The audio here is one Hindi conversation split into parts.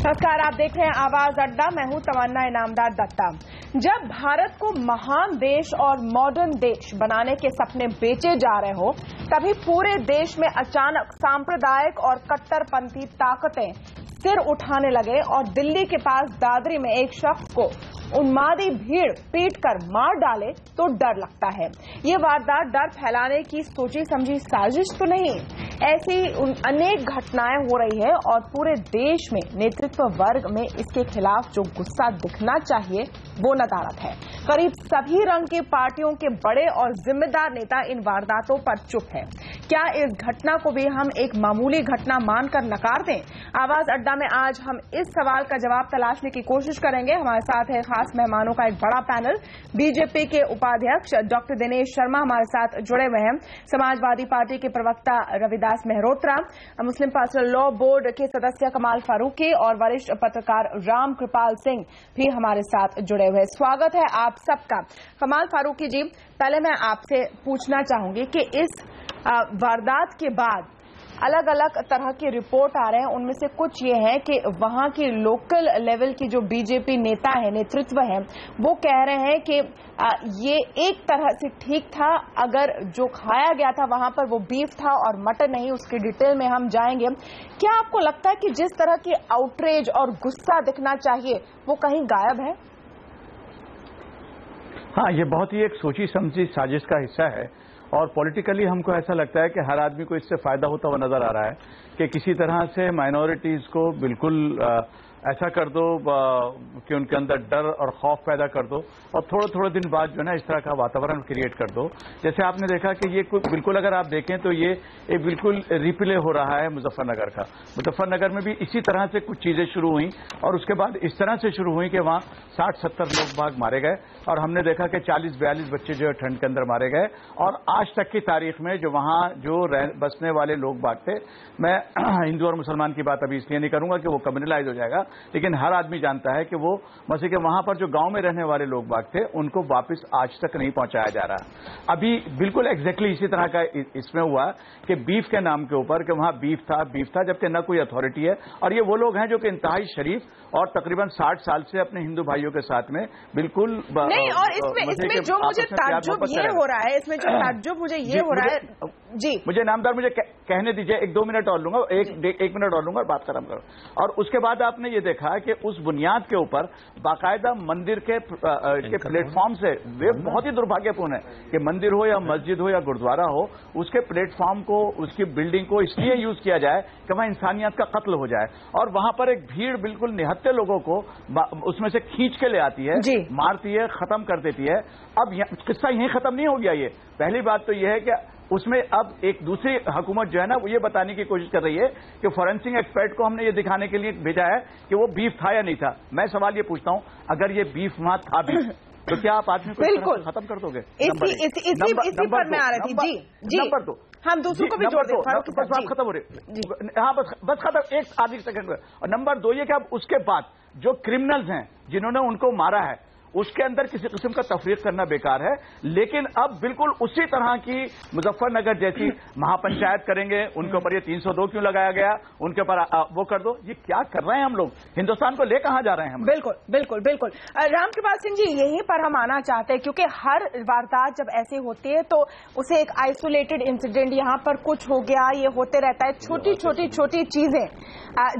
नमस्कार, आप देख रहे हैं आवाज अड्डा। मैं हूं तमन्ना इनामदार दत्ता। जब भारत को महान देश और मॉडर्न देश बनाने के सपने बेचे जा रहे हो, तभी पूरे देश में अचानक सांप्रदायिक और कट्टरपंथी ताकतें सिर उठाने लगे और दिल्ली के पास दादरी में एक शख्स को उन्मादी भीड़ पीटकर मार डाले तो डर लगता है। ये वारदात डर फैलाने की सोची समझी साजिश तो नहीं, ऐसी अनेक घटनाएं हो रही है और पूरे देश में नेतृत्व वर्ग में इसके खिलाफ जो गुस्सा दिखना चाहिए वो नदारद है। करीब सभी रंग की पार्टियों के बड़े और जिम्मेदार नेता इन वारदातों पर चुप है। क्या इस घटना को भी हम एक मामूली घटना मानकर नकार दें? आवाज अड्डा में आज हम इस सवाल का जवाब तलाशने की कोशिश करेंगे। हमारे साथ है खास मेहमानों का एक बड़ा पैनल। बीजेपी के उपाध्यक्ष डॉक्टर दिनेश शर्मा हमारे साथ जुड़े हुए हैं, समाजवादी पार्टी के प्रवक्ता रविदास मेहरोत्रा, मुस्लिम पर्सनल लॉ बोर्ड के सदस्य कमाल फारूकी और वरिष्ठ पत्रकार राम कृपाल सिंह भी हमारे साथ जुड़े हुए हैं। स्वागत है आप सबका। कमाल फारूकी जी, पहले मैं आपसे पूछना चाहूंगी कि इस वारदात के बाद अलग अलग तरह की रिपोर्ट आ रहे हैं। उनमें से कुछ ये है कि वहां की लोकल लेवल की जो बीजेपी नेता है, नेतृत्व है, वो कह रहे हैं कि ये एक तरह से ठीक था, अगर जो खाया गया था वहां पर वो बीफ था और मटन नहीं। उसकी डिटेल में हम जाएंगे। क्या आपको लगता है कि जिस तरह की आउटरेज और गुस्सा दिखना चाहिए वो कहीं गायब है? हाँ, ये बहुत ही एक सोची समझी साजिश का हिस्सा है और पॉलिटिकली हमको ऐसा लगता है कि हर आदमी को इससे फायदा होता हुआ नजर आ रहा है कि किसी तरह से माइनॉरिटीज को बिल्कुल ऐसा कर दो कि उनके अंदर डर और खौफ पैदा कर दो और थोड़े थोड़े दिन बाद जो है ना इस तरह का वातावरण क्रिएट कर दो। जैसे आपने देखा कि ये बिल्कुल, अगर आप देखें तो ये एक बिल्कुल रिप्ले हो रहा है मुजफ्फरनगर का। मुजफ्फरनगर में भी इसी तरह से कुछ चीजें शुरू हुई और उसके बाद इस तरह से शुरू हुई कि वहां 60-70 लोग बाग मारे गए और हमने देखा कि 40-42 बच्चे जो है ठंड के अंदर मारे गए। और आज तक की तारीख में जो वहां जो बसने वाले लोग बाग थे, मैं हिंदू और मुसलमान की बात अभी इसलिए नहीं करूंगा कि वो कम्युनलाइज हो जाएगा, लेकिन हर आदमी जानता है कि वो मसीह के वहां पर जो गांव में रहने वाले लोग बाग थे उनको वापस आज तक नहीं पहुंचाया जा रहा। अभी बिल्कुल एग्जैक्टली इसी तरह का इसमें हुआ कि बीफ के नाम के ऊपर कि वहां बीफ था, जबकि न कोई अथॉरिटी है। और ये वो लोग हैं जो कि इंतहाई शरीफ और तकरीबन 60 साल से अपने हिंदू भाइयों के साथ में बिल्कुल नहीं। और इसमें जो मुझे ताज्जुब ये हो रहा है, इसमें जो ताज्जुब मुझे ये हो रहा है जी, मुझे नामदार मुझे कहने दीजिए, 1-2 मिनट और लूंगा, एक मिनट और लूंगा और बात खत्म करो। और उसके बाद आपने ये देखा कि उस बुनियाद के ऊपर बाकायदा मंदिर के प्लेटफॉर्म से, वे बहुत ही दुर्भाग्यपूर्ण है कि मंदिर हो या मस्जिद हो या गुरुद्वारा हो, उसके प्लेटफॉर्म को, उसकी बिल्डिंग को इसलिए यूज किया जाए कि वहां इंसानियत का कत्ल हो जाए। और वहां पर एक भीड़ बिल्कुल निहत्थे लोगों को उसमें से खींच के ले आती है, मारती है, खत्म कर देती है। अब किस्सा यहीं खत्म नहीं हो गया। ये पहली बात तो यह है कि उसमें अब एक दूसरी हुकूमत जो है ना वो ये बताने की कोशिश कर रही है कि फॉरेंसिक एक्सपर्ट को हमने ये दिखाने के लिए भेजा है कि वो बीफ था या नहीं था। मैं सवाल ये पूछता हूं, अगर ये बीफ वहां था भी तो क्या आप आदमी को बिल्कुल खत्म कर दोगे? इसी पर मैं आ रही थी जी। नंबर 2, हम दूसरों को भी जोड़ दें। बस बात खत्म हो रही। हाँ, बस खत्म, एक आधी सेकंड में। और नंबर 2 ये कि अब उसके बाद जो क्रिमिनल्स हैं जिन्होंने उनको मारा है उसके अंदर किसी किस्म का तफरीक करना बेकार है। लेकिन अब बिल्कुल उसी तरह की मुजफ्फरनगर जैसी महापंचायत करेंगे, उनके ऊपर ये 302 क्यों लगाया गया, उनके ऊपर वो कर दो। ये क्या कर रहे हैं हम लोग? हिंदुस्तान को ले कहां जा रहे हैं हम? बिल्कुल। राम कृपाल सिंह जी, यहीं पर हम आना चाहते हैं क्योंकि हर वारदात जब ऐसी होती है तो उसे एक आइसोलेटेड इंसिडेंट, यहाँ पर कुछ हो गया, ये होते रहता है। छोटी चीजें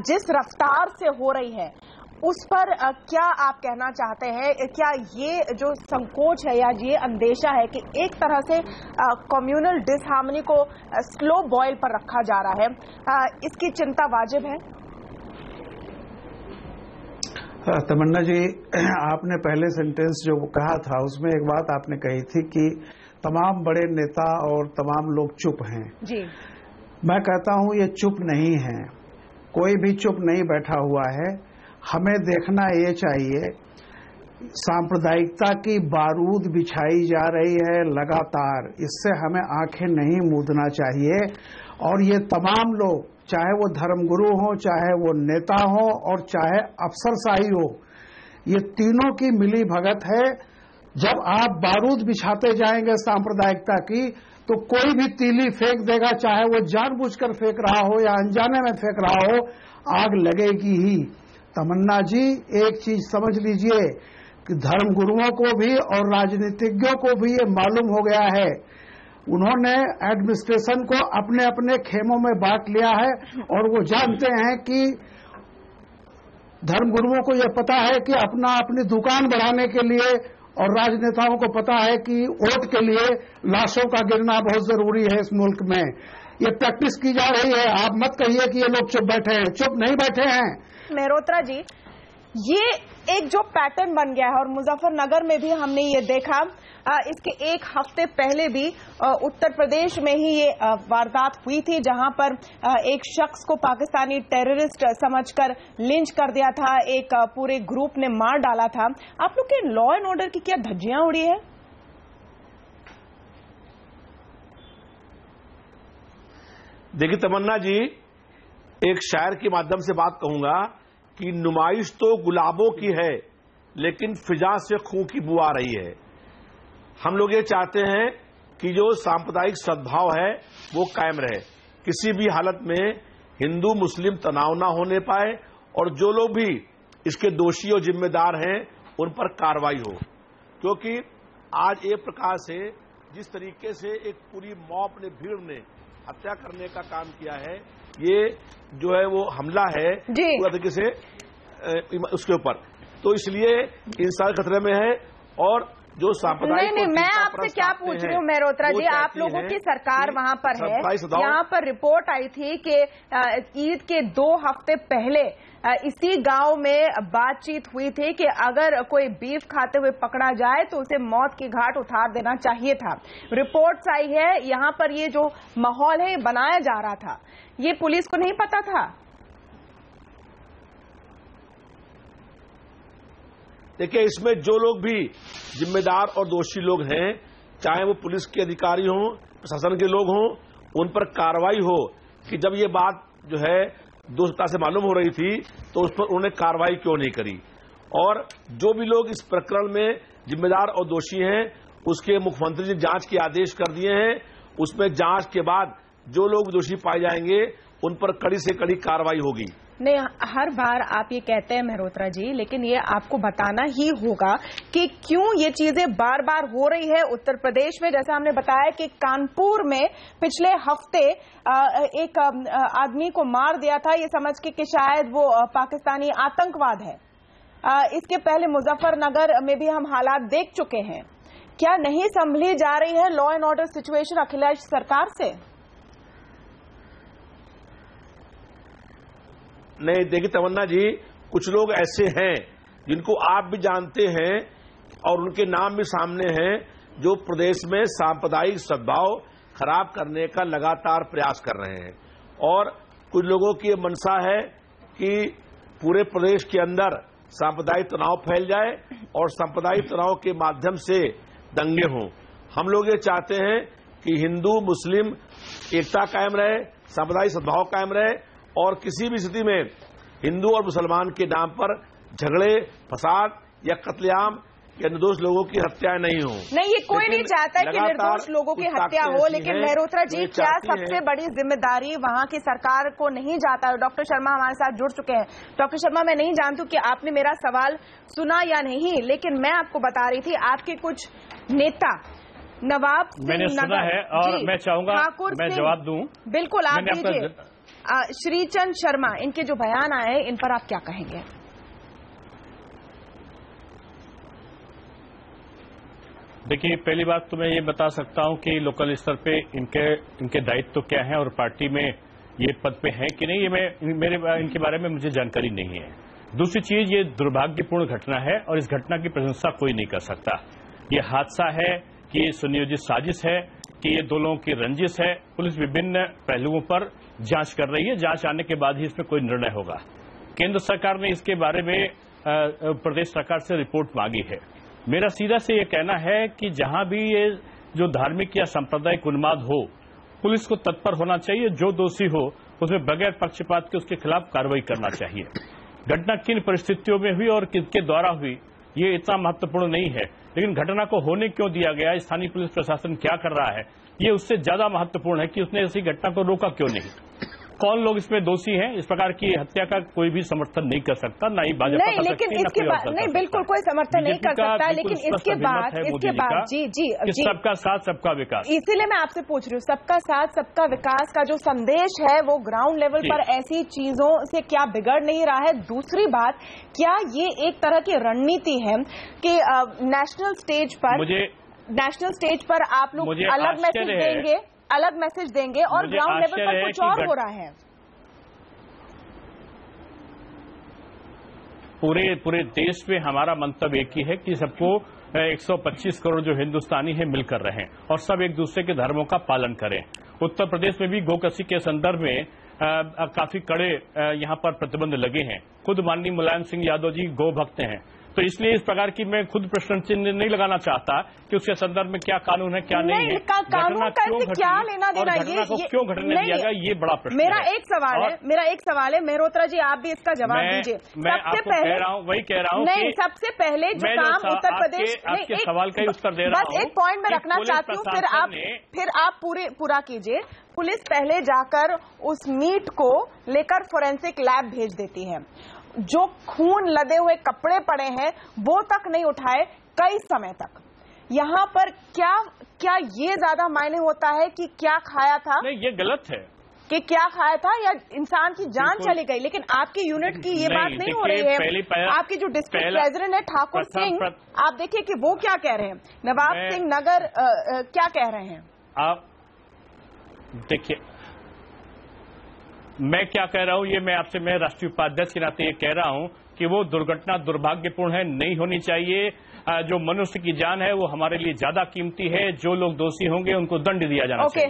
जिस रफ्तार से हो रही है उस पर क्या आप कहना चाहते हैं? क्या ये जो संकोच है या ये अंदेशा है कि एक तरह से कम्युनल डिसहार्मनी को स्लो बॉयल पर रखा जा रहा है, इसकी चिंता वाजिब है? तमन्ना जी, आपने पहले सेंटेंस जो कहा था उसमें एक बात आपने कही थी कि तमाम बड़े नेता और तमाम लोग चुप हैं जी। मैं कहता हूं ये चुप नहीं है, कोई भी चुप नहीं बैठा हुआ है। हमें देखना ये चाहिए, सांप्रदायिकता की बारूद बिछाई जा रही है लगातार, इससे हमें आंखें नहीं मूंदना चाहिए। और ये तमाम लोग, चाहे वो धर्मगुरु हो, चाहे वो नेता हो और चाहे अफसरशाही हो, ये तीनों की मिली भगत है। जब आप बारूद बिछाते जाएंगे सांप्रदायिकता की तो कोई भी तीली फेंक देगा, चाहे वो जानबूझकर फेंक रहा हो या अनजाने में फेंक रहा हो, आग लगेगी ही। तमन्ना जी, एक चीज समझ लीजिए कि धर्मगुरुओं को भी और राजनीतिज्ञों को भी ये मालूम हो गया है, उन्होंने एडमिनिस्ट्रेशन को अपने अपने खेमों में बांट लिया है और वो जानते हैं कि धर्मगुरुओं को यह पता है कि अपनी दुकान बढ़ाने के लिए और राजनेताओं को पता है कि वोट के लिए लाशों का गिरना बहुत जरूरी है इस मुल्क में। ये प्रैक्टिस की जा रही है। आप मत कहिए कि ये लोग चुप बैठे हैं, चुप नहीं बैठे हैं। मेहरोत्रा जी, ये एक जो पैटर्न बन गया है और मुजफ्फरनगर में भी हमने ये देखा, इसके एक हफ्ते पहले भी उत्तर प्रदेश में ही ये वारदात हुई थी, जहां पर एक शख्स को पाकिस्तानी टेररिस्ट समझकर लिंच कर दिया था, एक पूरे ग्रुप ने मार डाला था। आप लोग के लॉ एंड ऑर्डर की क्या धज्जियां उड़ी है? देखिए तमन्ना जी, एक शायर के माध्यम से बात कहूंगा कि नुमाइश तो गुलाबों की है लेकिन फिजा से खून की बू आ रही है। हम लोग ये चाहते हैं कि जो सांप्रदायिक सद्भाव है वो कायम रहे, किसी भी हालत में हिंदू मुस्लिम तनाव ना होने पाए और जो लोग भी इसके दोषी और जिम्मेदार हैं उन पर कार्रवाई हो। क्योंकि आज एक प्रकार से जिस तरीके से एक पूरी मॉब ने, भीड़ ने हत्या करने का काम किया है, ये जो है वो हमला है पूरा तरीके से उसके ऊपर, तो इसलिए इंसान खतरे में है। और जो सांप्रदायिक नहीं, मैं आपसे क्या पूछ रही हूँ मेहरोत्रा जी, आप लोगों की सरकार वहां पर है, यहाँ पर रिपोर्ट आई थी कि ईद के 2 हफ्ते पहले इसी गांव में बातचीत हुई थी कि अगर कोई बीफ खाते हुए पकड़ा जाए तो उसे मौत की घाट उतार देना चाहिए था। रिपोर्ट्स आई है, यहाँ पर ये जो माहौल है ये बनाया जा रहा था, ये पुलिस को नहीं पता था? देखिए, इसमें जो लोग भी जिम्मेदार और दोषी लोग हैं, चाहे वो पुलिस के अधिकारी हों, प्रशासन के लोग हों, उन पर कार्रवाई हो। कि जब ये बात जो है 2 सप्ताह से मालूम हो रही थी तो उस पर उन्होंने कार्रवाई क्यों नहीं करी। और जो भी लोग इस प्रकरण में जिम्मेदार और दोषी हैं उसके मुख्यमंत्री जी जांच के आदेश कर दिए हैं। उसमें जांच के बाद जो लोग दोषी पाए जाएंगे उन पर कड़ी से कड़ी कार्रवाई होगी। नहीं, हर बार आप ये कहते हैं मेहरोत्रा जी, लेकिन ये आपको बताना ही होगा कि क्यों ये चीजें बार बार हो रही है उत्तर प्रदेश में। जैसा हमने बताया कि कानपुर में पिछले हफ्ते एक आदमी को मार दिया था, ये समझ के कि शायद वो पाकिस्तानी आतंकवाद है। इसके पहले मुजफ्फरनगर में भी हम हालात देख चुके हैं। क्या नहीं संभली जा रही है law and order situation Akhilesh सरकार से? नहीं, देखिए तमन्ना जी, कुछ लोग ऐसे हैं जिनको आप भी जानते हैं और उनके नाम भी सामने हैं, जो प्रदेश में सांप्रदायिक सद्भाव खराब करने का लगातार प्रयास कर रहे हैं। और कुछ लोगों की मंशा है कि पूरे प्रदेश के अंदर सांप्रदायिक तनाव फैल जाए और सांप्रदायिक तनाव के माध्यम से दंगे हों। हम लोग ये चाहते हैं कि हिंदू मुस्लिम एकता कायम रहे, सांप्रदायिक सद्भाव कायम रहे और किसी भी स्थिति में हिंदू और मुसलमान के नाम पर झगड़े, फसाद या कत्लेआम या निर्दोष लोगों की हत्याएं नहीं हो। नहीं, ये कोई नहीं चाहता कि निर्दोष लोगों की हत्या हो, लेकिन मेहरोत्रा जी, क्या सबसे बड़ी जिम्मेदारी वहां की सरकार को नहीं जाता? डॉक्टर शर्मा हमारे साथ जुड़ चुके हैं। डॉक्टर शर्मा, मैं नहीं जानती कि आपने मेरा सवाल सुना या नहीं, लेकिन मैं आपको बता रही थी आपके कुछ नेता नवाब मैंने सुना है और मैं चाहूंगा मैं जवाब दूं। बिल्कुल, आप दीजिए। श्रीचंद शर्मा, इनके जो बयान आए इन पर आप क्या कहेंगे? देखिए, पहली बात तो मैं ये बता सकता हूं कि लोकल स्तर पे इनके दायित्व तो क्या है और पार्टी में ये पद पे है कि नहीं, ये इनके बारे में मुझे जानकारी नहीं है। दूसरी चीज, ये दुर्भाग्यपूर्ण घटना है और इस घटना की प्रशंसा कोई नहीं कर सकता। ये हादसा है कि ये सुनियोजित साजिश है कि ये 2 लोगों की रंजिश है। पुलिस विभिन्न पहलुओं पर जांच कर रही है, जांच आने के बाद ही इसमें कोई निर्णय होगा। केंद्र सरकार ने इसके बारे में प्रदेश सरकार से रिपोर्ट मांगी है। मेरा सीधा से ये कहना है कि जहां भी ये जो धार्मिक या सांप्रदायिक उन्माद हो, पुलिस को तत्पर होना चाहिए। जो दोषी हो उसमें बगैर पक्षपात के उसके खिलाफ कार्रवाई करना चाहिए। घटना किन परिस्थितियों में हुई और किसके द्वारा हुई ये इतना महत्वपूर्ण नहीं है, लेकिन घटना को होने क्यों दिया गया, स्थानीय पुलिस प्रशासन क्या कर रहा है, ये उससे ज्यादा महत्वपूर्ण है कि उसने ऐसी घटना को रोका क्यों नहीं। कौन लोग इसमें दोषी हैं? इस प्रकार की हत्या का कोई भी समर्थन नहीं कर सकता, ना ही भाजपा नहीं, लेकिन इसके बाद नहीं, बिल्कुल कोई समर्थन नहीं कर सकता, लेकिन इसके बाद जी सबका साथ सबका विकास, इसीलिए मैं आपसे पूछ रही हूँ, सबका साथ सबका विकास का जो संदेश है वो ग्राउंड लेवल पर ऐसी चीजों से क्या बिगड़ नहीं रहा है? दूसरी बात, क्या ये एक तरह की रणनीति है कि नेशनल स्टेज पर आप लोग अलग मैसेज देंगे और ग्राउंड लेवल पर कुछ और हो रहा है? पूरे देश में हमारा मंतव्य एक ही है कि सबको 125 करोड़ जो हिंदुस्तानी हैं मिलकर रहें और सब एक दूसरे के धर्मों का पालन करें। उत्तर प्रदेश में भी गोकशी के संदर्भ में काफी कड़े यहां पर प्रतिबंध लगे हैं। खुद माननीय मुलायम सिंह यादव जी गौ भक्त हैं, तो इसलिए इस प्रकार की मैं खुद प्रश्न चिन्ह नहीं लगाना चाहता कि उसके संदर्भ में क्या कानून है क्या नहीं है, कानून का क्या लेना देना, ये क्यों घटने दिया गया, ये बड़ा प्रश्न मेरा एक सवाल है मेहरोत्रा जी, आप भी इसका जवाब दीजिए। मैं आपको कह रहा हूँ, वही कह रहा हूँ नहीं, सबसे पहले जो काम उत्तर प्रदेश, आपके सवाल का ही उत्तर दे रहा हूँ, बस एक पॉइंट में रखना चाहती हूँ, फिर आप पूरा कीजिए। पुलिस पहले जाकर उस मीट को लेकर फोरेंसिक लैब भेज देती है, जो खून लदे हुए कपड़े पड़े हैं वो तक नहीं उठाए कई समय तक। यहाँ पर क्या ये ज्यादा मायने होता है कि क्या खाया था? नहीं, ये गलत है कि क्या खाया था या इंसान की जान चली गई। लेकिन आपकी यूनिट की ये बात नहीं हो रही है। आपकी जो डिस्ट्रिक्ट प्रेसिडेंट है ठाकुर सिंह, आप देखिए कि वो क्या कह रहे हैं, नवाब सिंह नगर क्या कह रहे हैं। आप देखिए, मैं क्या कह रहा हूं, ये मैं राष्ट्रीय उपाध्यक्ष के नाते ये कह रहा हूं कि वो दुर्घटना दुर्भाग्यपूर्ण है, नहीं होनी चाहिए। जो मनुष्य की जान है वो हमारे लिए ज्यादा कीमती है। जो लोग दोषी होंगे उनको दंड दिया जाना चाहिए।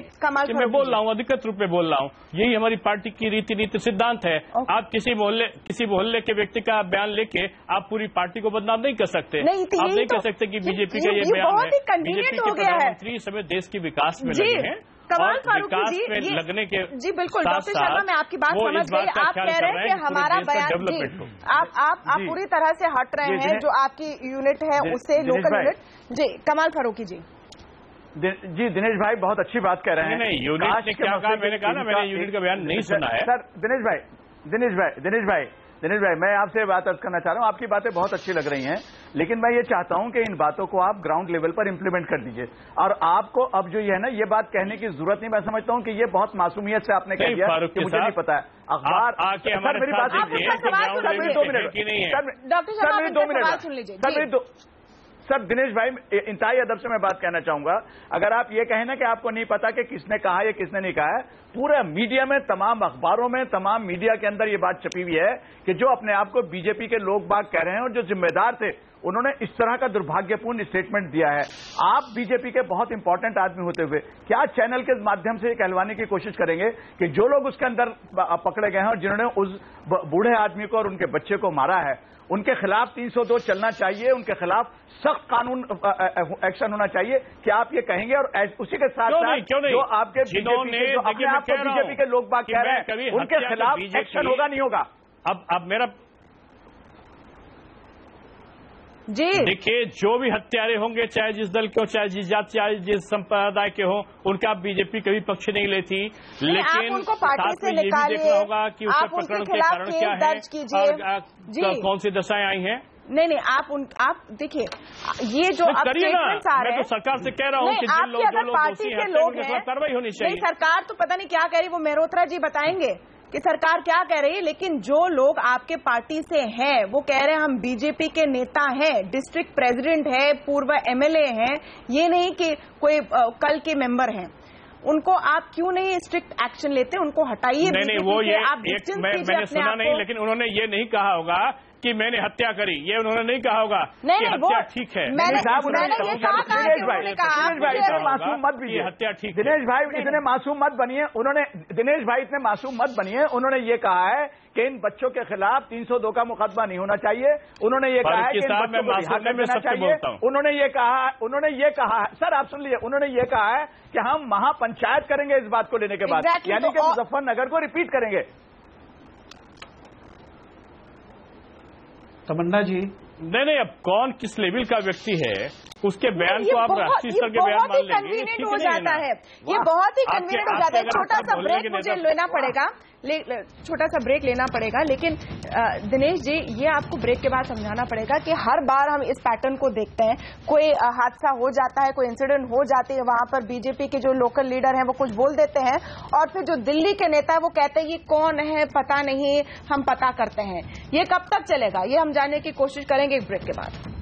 मैं बोल रहा हूं, अधिकृत रूप में बोल रहा हूं, यही हमारी पार्टी की रीति सिद्धांत है। आप किसी मोहल्ले के व्यक्ति का बयान लेके आप पूरी पार्टी को बदनाम नहीं कर सकते। आप नहीं कह सकते कि बीजेपी का ये बयान है। बीजेपी के प्रधानमंत्री समय देश के विकास में लगे हैं कमाल और विकास में लगने के जी बिल्कुल। डॉक्टर शर्मा, मैं आपकी बात समझ गई। आप कह रहे हैं कि हमारा बयान जी, आप पूरी तरह से हट रहे हैं जो आपकी यूनिट है उससे, लोकल यूनिट। जी कमाल फारूकी जी। जी दिनेश भाई बहुत अच्छी बात कह रहे हैं। नहीं, यूनिट ने क्या कहा, मैंने कहा ना, मैंने यूनिट का बयान नहीं सुना है। सर दिनेश भाई मैं आपसे बात अर्ज करना चाह रहा हूं। आपकी बातें बहुत अच्छी लग रही हैं, लेकिन मैं ये चाहता हूं कि इन बातों को आप ग्राउंड लेवल पर इंप्लीमेंट कर दीजिए। और आपको अब जो ये है ना, ये बात कहने की जरूरत नहीं। मैं समझता हूं कि ये बहुत मासूमियत से आपने कह दिया कि मुझे नहीं पता है। अखबार आके सर मेरी बात डॉक्टर शर्मा सुन लीजिए। सर दिनेश भाई इंतहाई अदब से मैं बात कहना चाहूंगा, अगर आप ये कहें ना कि आपको नहीं पता कि किसने कहा या किसने नहीं कहा है, पूरे मीडिया में, तमाम अखबारों में, तमाम मीडिया के अंदर ये बात छपी हुई है कि जो अपने आप को बीजेपी के लोग बाग कह रहे हैं और जो जिम्मेदार थे उन्होंने इस तरह का दुर्भाग्यपूर्ण स्टेटमेंट दिया है। आप बीजेपी के बहुत इंपॉर्टेंट आदमी होते हुए क्या चैनल के माध्यम से कहलवाने की कोशिश करेंगे कि जो लोग उसके अंदर पकड़े गए हैं और जिन्होंने उस बूढ़े आदमी को और उनके बच्चे को मारा है, उनके खिलाफ 302 चलना चाहिए, उनके खिलाफ सख्त कानून एक्शन होना चाहिए? क्या आप ये कहेंगे? और उसी के साथ साथ जो आपके बीजेपी के लोग बात कह रहे हैं उनके खिलाफ एक्शन होगा नहीं होगा? अब मेरा जी देखिए, जो भी हत्यारे होंगे, चाहे जिस दल के हो, चाहे जिस जाति, चाहे जिस संप्रदाय के हो, उनका बीजेपी कभी पक्ष नहीं लेती। लेकिन उनको पार्टी से निकालिए, देखना होगा कि उसके प्रकरण के कारण क्या है, कौन सी दशाएं आई हैं। नहीं, आप देखिए, ये जो स्टेटमेंट्स आ रहे हैं, मैं तो सरकार से कह रहा हूं कि जिन लोग पार्टी के लोग हैं, कार्रवाई होनी चाहिए। सरकार तो पता नहीं क्या कह रही, वो मेहरोत्रा जी बताएंगे कि सरकार क्या कह रही है। लेकिन जो लोग आपके पार्टी से हैं वो कह रहे हैं हम बीजेपी के नेता हैं, डिस्ट्रिक्ट प्रेसिडेंट है, पूर्व एमएलए हैं, ये नहीं कि कोई कल के मेंबर हैं। उनको आप क्यों नहीं स्ट्रिक्ट एक्शन लेते, उनको हटाइए। नहीं, वो ये मैंने सुना नहीं, लेकिन उन्होंने ये नहीं कहा होगा कि मैंने हत्या करी, ये उन्होंने नहीं कहा होगा। नहीं, हत्या ठीक है। मैंने ये इतने मासूम मत बनिए, हत्या ठीक। दिनेश भाई इतने मासूम मत बनिए। दिनेश भाई इतने मासूम मत बनिए। उन्होंने ये कहा है कि इन बच्चों के खिलाफ 302 का मुकदमा नहीं होना चाहिए। उन्होंने ये कहा है कि इन बच्चों को रिहा कर देना चाहिए। उन्होंने ये कहा सर आप सुन लीजिए, उन्होंने ये कहा है कि हम महापंचायत करेंगे इस बात को लेने के बाद, यानी कि मुजफ्फरनगर को रिपीट करेंगे। तमन्ना जी नहीं, अब कौन किस लेवल का व्यक्ति है उसके बयान को आप राष्ट्रीय स्तर के बयान मान लेंगे, ये ठीक हो जाता है। ये बहुत ही कन्वीनियंट हो जाता है। छोटा सा ब्रेक मुझे लेना पड़ेगा, छोटा सा ब्रेक लेना पड़ेगा। लेकिन दिनेश जी, ये आपको ब्रेक के बाद समझाना पड़ेगा कि हर बार हम इस पैटर्न को देखते हैं, कोई हादसा हो जाता है, कोई इंसिडेंट हो जाती है, वहां पर बीजेपी के जो लोकल लीडर हैं वो कुछ बोल देते हैं और फिर जो दिल्ली के नेता है वो कहते हैं ये कौन है पता नहीं, हम पता करते हैं। ये कब तक चलेगा, ये हम जानने की कोशिश करेंगे एक ब्रेक के बाद।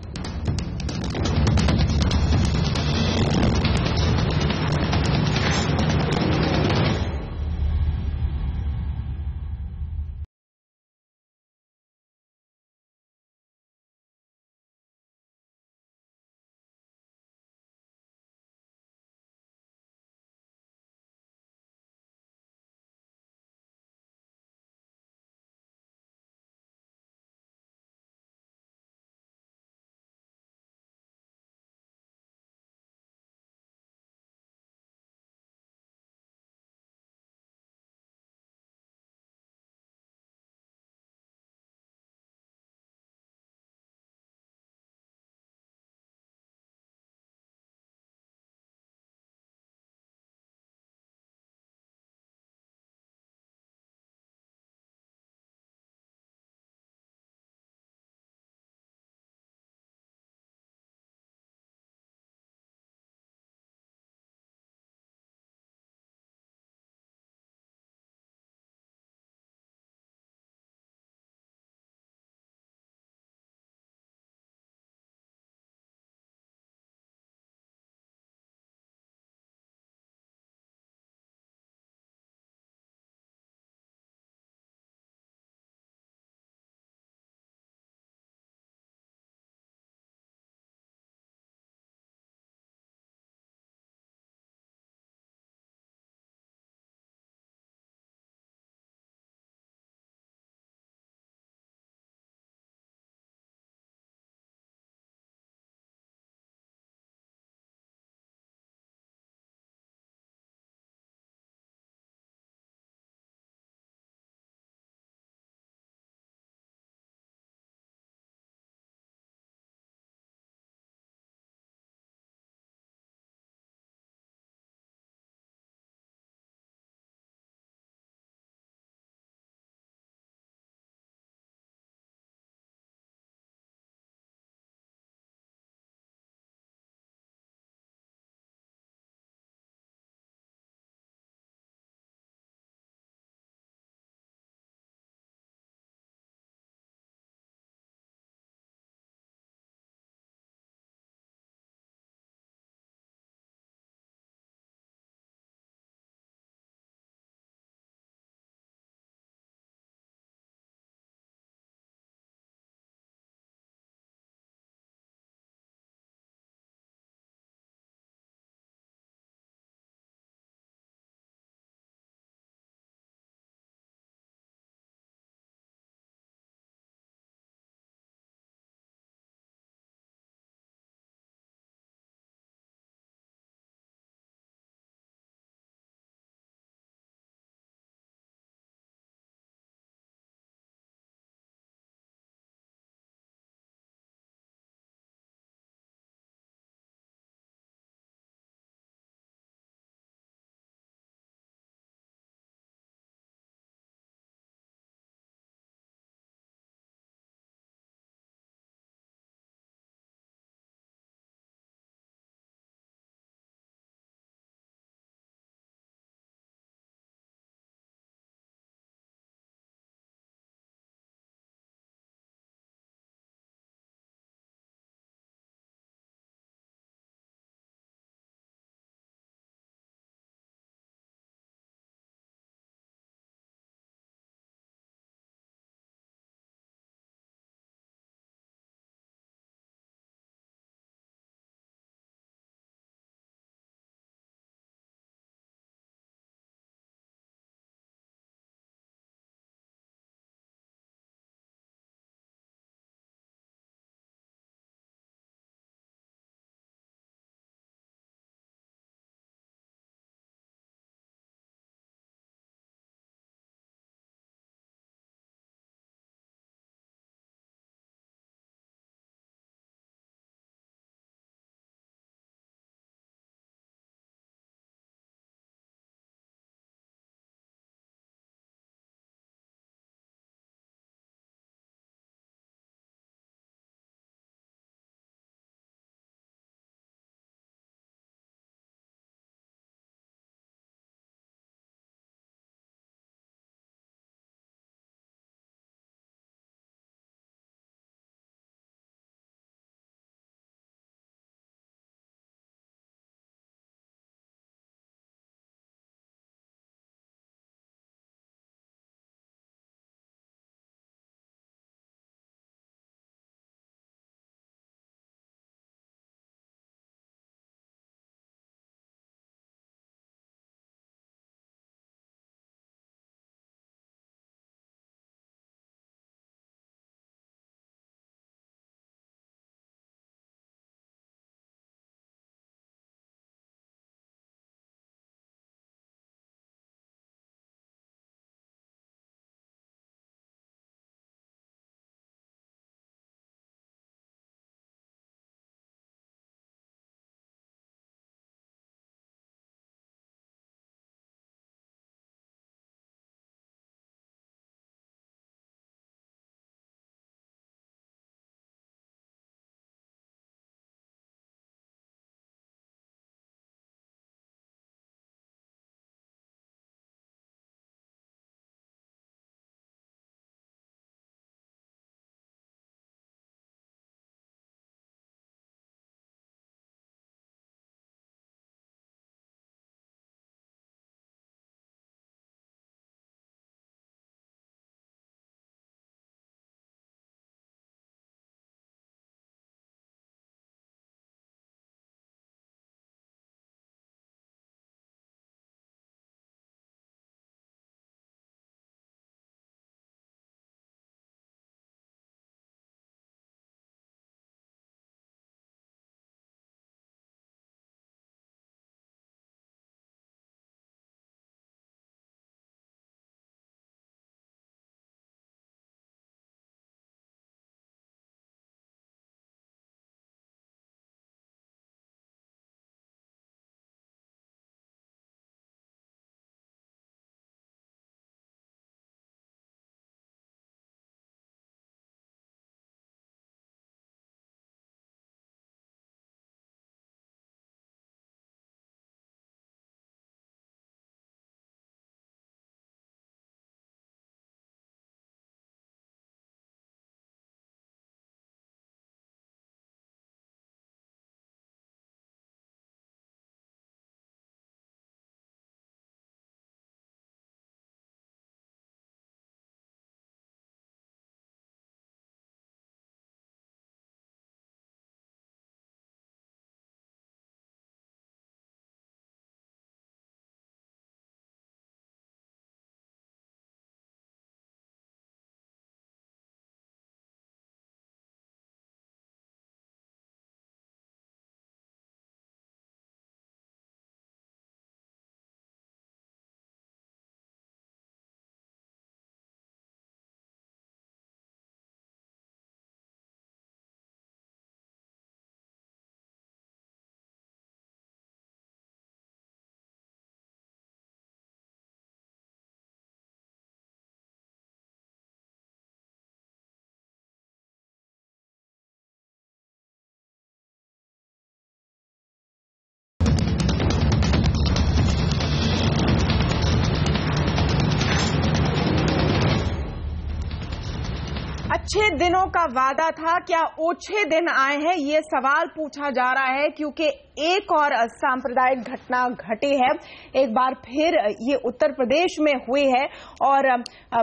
अच्छे दिनों का वादा था, क्या ओछे दिन आए हैं, ये सवाल पूछा जा रहा है क्योंकि एक और सांप्रदायिक घटना घटी है। एक बार फिर ये उत्तर प्रदेश में हुई है और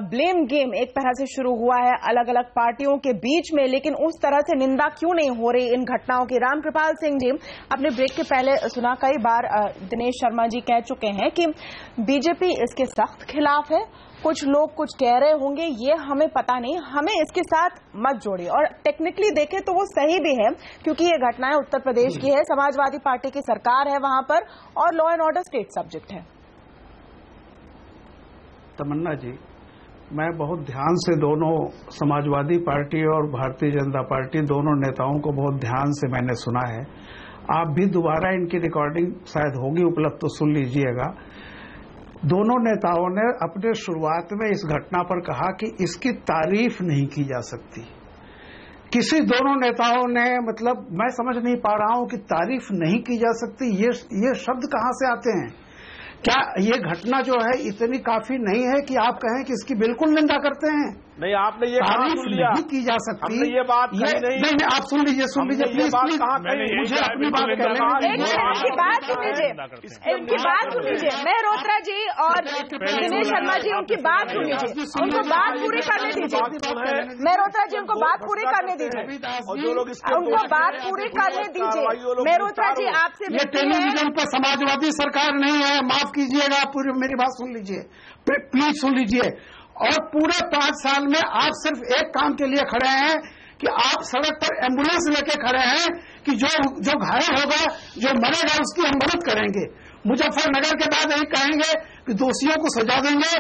ब्लेम गेम एक तरह से शुरू हुआ है अलग अलग पार्टियों के बीच में, लेकिन उस तरह से निंदा क्यों नहीं हो रही इन घटनाओं की। रामकृपाल सिंह जी, अपने ब्रेक के पहले सुना, कई बार दिनेश शर्मा जी कह चुके हैं कि बीजेपी इसके सख्त खिलाफ है। कुछ लोग कुछ कह रहे होंगे, ये हमें पता नहीं, हमें इसके साथ मत जोड़िए। और टेक्निकली देखें तो वो सही भी है क्योंकि ये घटनाएं उत्तर प्रदेश की है, समाजवादी पार्टी की सरकार है वहां पर और law and order state subject है। तमन्ना जी, मैं बहुत ध्यान से दोनों समाजवादी पार्टी और भारतीय जनता पार्टी दोनों नेताओं को बहुत ध्यान से मैंने सुना है। आप भी दोबारा इनकी रिकॉर्डिंग शायद होगी उपलब्ध तो सुन लीजिएगा। दोनों नेताओं ने अपने शुरुआत में इस घटना पर कहा कि इसकी तारीफ नहीं की जा सकती। किसी दोनों नेताओं ने, मतलब मैं समझ नहीं पा रहा हूं कि तारीफ नहीं की जा सकती, ये शब्द कहां से आते हैं? क्या ये घटना जो है इतनी काफी नहीं है कि आप कहें कि इसकी बिल्कुल निंदा करते हैं? नहीं, आपने ये तारीफ नहीं की जा सकती। हमने ये बात नहीं, आप सुन लीजिए प्लीज मुझे अपनी बात इनकी बात सुन लीजिए, इनकी बात सुन लीजिए। मेहरोत्रा जी और दिनेश शर्मा जी, उनकी बात सुन लीजिए, उनको बात पूरी करने दीजिए। मेहरोत्रा जी, उनको बात पूरी करने दीजिए, उनको बात पूरी करने दीजिए। मेहरोत्रा जी, आपसे ये टेलीविजन पर समाजवादी सरकार नहीं है, माफ कीजिएगा, पूरी मेरी बात सुन लीजिए, प्लीज सुन लीजिए। और पूरे 5 साल में आप सिर्फ एक काम के लिए खड़े हैं कि आप सड़क पर एम्बुलेंस लेके खड़े हैं कि जो घायल होगा, जो मरेगा, उसकी हम मदद करेंगे। मुजफ्फरनगर के बाद यही कहेंगे कि दोषियों को सजा देंगे।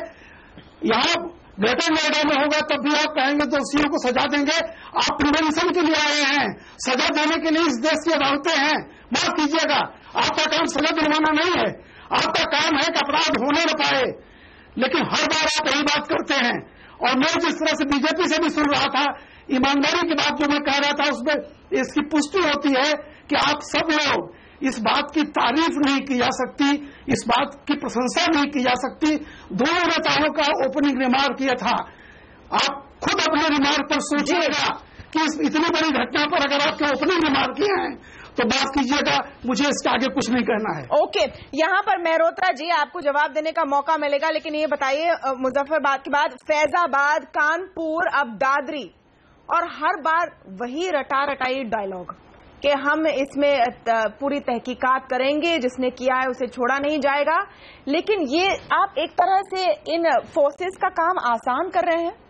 यहाँ ग्रेटर नोएडा में होगा तब भी आप कहेंगे दोषियों को सजा देंगे। आप प्रिवेंशन के लिए आए हैं, सजा देने के लिए इस देश की अदालतें हैं। माफ कीजिएगा, आपका काम सजा दिलवाना नहीं है, आपका काम है कि अपराध होने न पाए। लेकिन हर बार आप यही बात करते हैं। और मैं जिस तरह से बीजेपी से भी सुन रहा था, ईमानदारी की बात जो मैं कह रहा था उसमें इसकी पुष्टि होती है कि आप सब लोग इस बात की तारीफ नहीं की जा सकती, इस बात की प्रशंसा नहीं की जा सकती। दोनों नेताओं का ओपनिंग रिमार्क किया था। आप खुद अपने रिमार्क पर सोचिएगा कि इस इतनी बड़ी घटना पर अगर आपके ओपनिंग रिमार्क किए हैं तो बात कीजिएगा, मुझे इसके आगे कुछ नहीं कहना है। ओके, यहाँ पर मेहरोत्रा जी आपको जवाब देने का मौका मिलेगा, लेकिन ये बताइए, मुजफ्फरबाद के बाद फैजाबाद, कानपुर, अब दादरी, और हर बार वही रटाई डायलॉग कि हम इसमें पूरी तहकीकात करेंगे, जिसने किया है उसे छोड़ा नहीं जाएगा। लेकिन ये आप एक तरह से इन फोर्सेस का काम आसान कर रहे हैं।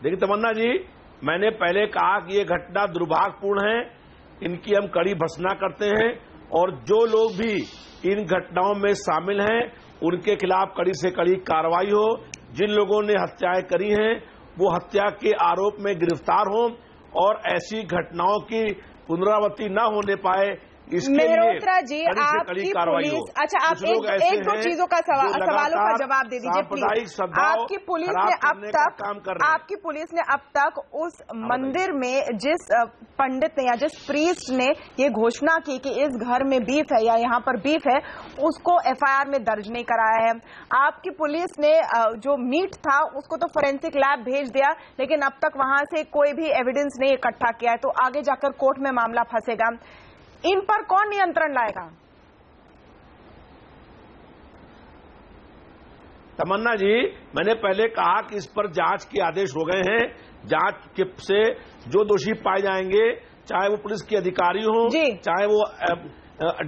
देखिए तमन्ना जी, मैंने पहले कहा कि ये घटना दुर्भाग्यपूर्ण है, इनकी हम कड़ी भर्त्सना करते हैं और जो लोग भी इन घटनाओं में शामिल हैं उनके खिलाफ कड़ी से कड़ी कार्रवाई हो। जिन लोगों ने हत्याएं करी हैं वो हत्या के आरोप में गिरफ्तार हों और ऐसी घटनाओं की पुनरावृत्ति न होने पाए, इसके मेहरोत्रा जी, आपकी पुलिस, अच्छा आप एक दो चीजों का सवालों का जवाब दे दीजिए प्लीज। आपकी पुलिस ने अब तक उस मंदिर में जिस पंडित ने या जिस प्रीस्ट ने ये घोषणा की कि इस घर में बीफ है या यहाँ पर बीफ है, उसको एफआईआर में दर्ज नहीं कराया है। आपकी पुलिस ने जो मीट था उसको तो फोरेंसिक लैब भेज दिया, लेकिन अब तक वहां से कोई भी एविडेंस नहीं इकट्ठा किया है, तो आगे जाकर कोर्ट में मामला फंसेगा। इन पर कौन नियंत्रण लाएगा? तमन्ना जी, मैंने पहले कहा कि इस पर जांच के आदेश हो गए हैं। जांच से जो दोषी पाए जाएंगे, चाहे वो पुलिस के अधिकारी हो, चाहे वो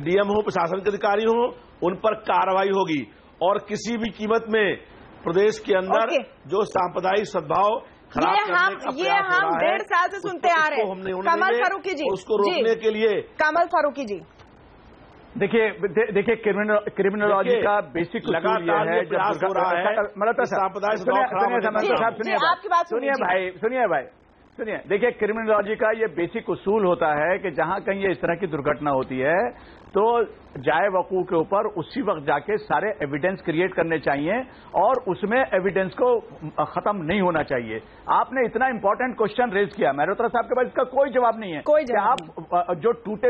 डीएम हो, प्रशासन के अधिकारी हो, उन पर कार्रवाई होगी। और किसी भी कीमत में प्रदेश के अंदर जो सांप्रदायिक सद्भाव ये हम 1.5 साल से सुनते आ रहे हैं। कमल फारूकी जी, उसको रोकने के लिए कमल फारूकी जी, देखिए क्रिमिनोलॉजी का बेसिक उसूल ये है, प्रयास हो रहा है, मतलब आपकी बात सुनिए भाई, सुनिए, देखिए, क्रिमिनोलॉजी का ये बेसिक उसूल होता है कि जहां कहीं ये इस तरह की दुर्घटना होती है तो जाए वकूफ के ऊपर उसी वक्त जाके सारे एविडेंस क्रिएट करने चाहिए और उसमें एविडेंस को खत्म नहीं होना चाहिए। आपने इतना इंपॉर्टेंट क्वेश्चन रेज किया, मेहरोत्रा साहब के पास इसका कोई जवाब नहीं है। कोई जवाब आप जो टूटे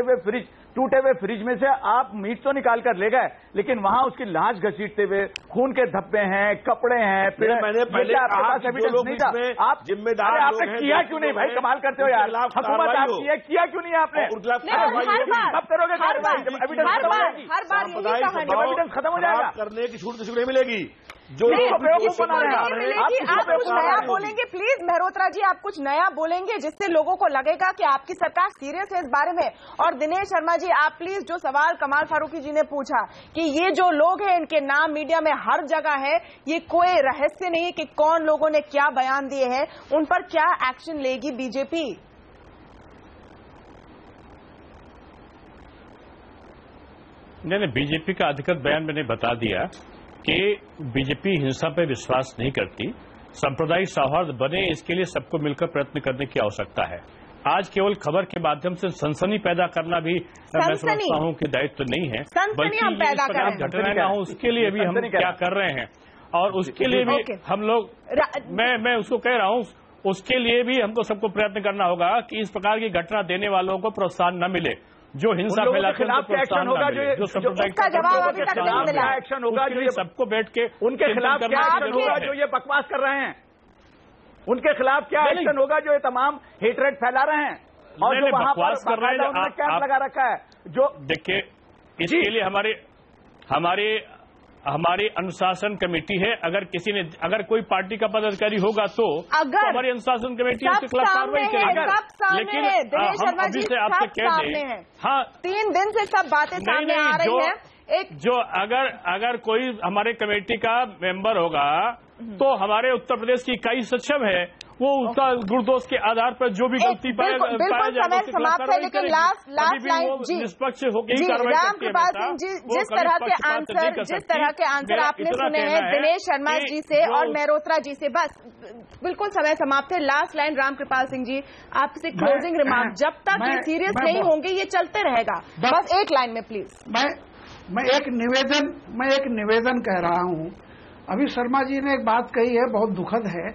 हुए फ्रिज में से आप मीट तो निकाल कर ले गए, लेकिन वहां उसकी लाश घसीटते हुए खून के धब्बे हैं, कपड़े हैं। मैंने पहले आपके पास एविडेंस नहीं था। आप जिम्मेदार आपने किया क्यों नहीं भाई? कमाल करते हो यार, हुकूमत आपकी है, किया क्यों नहीं आपने? कब करोगे कार्रवाई? हर बार एविडेंस खत्म हो जाएगा। करने की छूट किसी को नहीं मिलेगी। जो बेवकूफ बना रहे हैं आप कुछ नया बोलेंगे प्लीज मेहरोत्रा जी, आप कुछ नया बोलेंगे जिससे लोगों को लगेगा कि आपकी सरकार सीरियस है इस बारे में। और दिनेश शर्मा जी, आप प्लीज जो सवाल कमाल फारूकी जी ने पूछा कि ये जो लोग हैं इनके नाम मीडिया में हर जगह है, ये कोई रहस्य नहीं कि कौन लोगों ने क्या बयान दिए हैं, उन पर क्या एक्शन लेगी बीजेपी? नहीं, बीजेपी का अधिकृत बयान मैंने बता दिया कि बीजेपी हिंसा पर विश्वास नहीं करती, सांप्रदायिक सौहार्द बने इसके लिए सबको मिलकर प्रयत्न करने की आवश्यकता है। आज केवल खबर के माध्यम से सनसनी पैदा करना भी मैं समझता हूं कि दायित्व नहीं है, बल्कि हम पैदा कर रहे हैं। घटनाएं ना हो उसके लिए भी हम क्या कर रहे हैं और उसके लिए भी हम लोग मैं उसको कह रहा हूं, उसके लिए भी हमको सबको प्रयत्न करना होगा कि इस प्रकार की घटना देने वालों को प्रोत्साहन न मिले, जो हिंसा फैलाते हैं उनको प्रोत्साहन न मिले, जो सांप्रदायिक एक्शन होगा जो सबको बैठ के उनके खिलाफ क्या एक्शन होगा जो ये बकवास कर रहे हैं, उनके खिलाफ क्या एक्शन होगा जो ये तमाम हेटरेट फैला रहे हैं और जो वहां पर कर रहे हैं उन्होंने कैंप लगा रखा है। जो देखिए, इसके लिए हमारी अनुशासन कमेटी है। अगर कोई पार्टी का पदाधिकारी होगा तो हमारी अनुशासन कमेटी उसके खिलाफ कार्रवाई करेगी। लेकिन हम अभी से आपसे कह दें, हाँ, 3 दिन से सब बातें सामने आ रही हैं। जो अगर कोई हमारे कमेटी का मेंबर होगा तो हमारे उत्तर प्रदेश की इकाई सक्षम है, वो उसका गुणदोष के आधार पर जो भी गलती पाया जाएगा समाप्त है। लेकिन लास्ट लाइन जी, निष्पक्ष होकर कार्रवाई रामकृपाल सिंह जी, जिस तरह के आंसर आपने सुने हैं दिनेश शर्मा जी से और मेहरोत्रा जी से, बस बिल्कुल समय समाप्त है। लास्ट लाइन रामकृपाल सिंह जी, आपसे क्लोजिंग रिमार्क, जब तक ये सीरियस नहीं होंगे ये चलते रहेगा, बस एक लाइन में प्लीज। मैं एक निवेदन कह रहा हूं। अभी शर्मा जी ने एक बात कही है, बहुत दुखद है।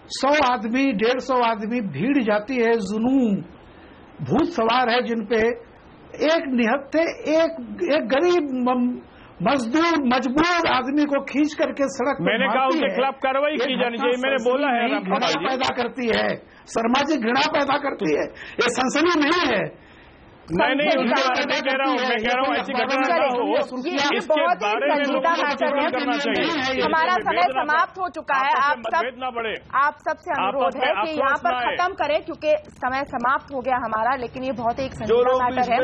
100 आदमी 150 आदमी भीड़ जाती है, जुनून भूत सवार है जिन पे, एक निहत्थे एक गरीब मजबूर आदमी को खींच करके सड़क पर मैंने कहा उनके खिलाफ कार्रवाई की जानी चाहिए, मैंने बोला है। घृणा पैदा करती है शर्मा जी, घृणा पैदा करती है, ये सनसनी नहीं है। नहीं, उनके बारे में कह रहा हूँ, मैं कह रहा हूँ ऐसी घटना ना हो, ये बहुत ही संजीदा मैटर है। हमारा समय समाप्त हो चुका है। आप सबसे अनुरोध है कि यहाँ पर खत्म करें क्योंकि समय समाप्त हो गया हमारा, लेकिन ये बहुत ही एक संजीदा मैटर है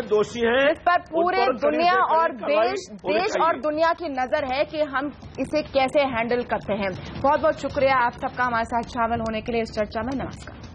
इस पर पूरे दुनिया और देश और दुनिया की नजर है कि हम इसे कैसे हैंडल करते हैं। बहुत बहुत शुक्रिया आप सबका हमारे साथ शामिल होने के लिए इस चर्चा में। नमस्कार।